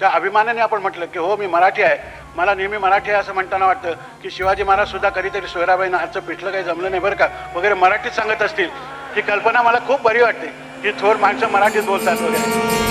त्या अभिमानाने आपण म्हटलं की हो मी मराठी आहे, मला नेहमी मराठी आहे असं म्हणताना वाटतं की शिवाजी महाराजसुद्धा कधीतरी सोयराबाईंना आजचं पिठलं काही जमलं नाही बरं का वगैरे मराठीत सांगत असतील. ही कल्पना मला खूप बरी वाटते की थोर माणसं मराठीत बोलतात वगैरे.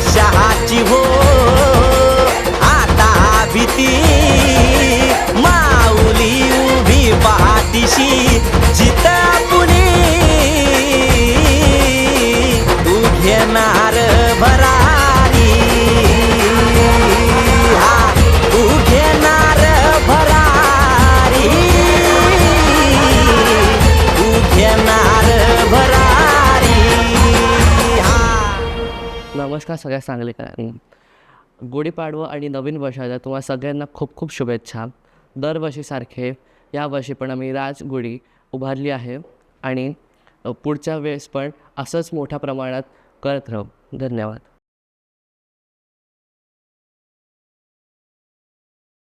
शहाची हो आता भीती माऊली उभी पाठीशी जित पुणे तू घेणार भरारी तू घेणार भरारी तू घेणार भरारी. नमस्कार सगळ्या सांगलीकरांना. गुढीपाडवा आणि नवीन वर्षाच्या तुम्हाला सगळ्यांना खूप खूप शुभेच्छा. दरवर्षीसारखे यावर्षी पण आम्ही राजगुढी उभारली आहे आणि पुढच्या वेळेस पण असंच मोठ्या प्रमाणात करत राहू. धन्यवाद.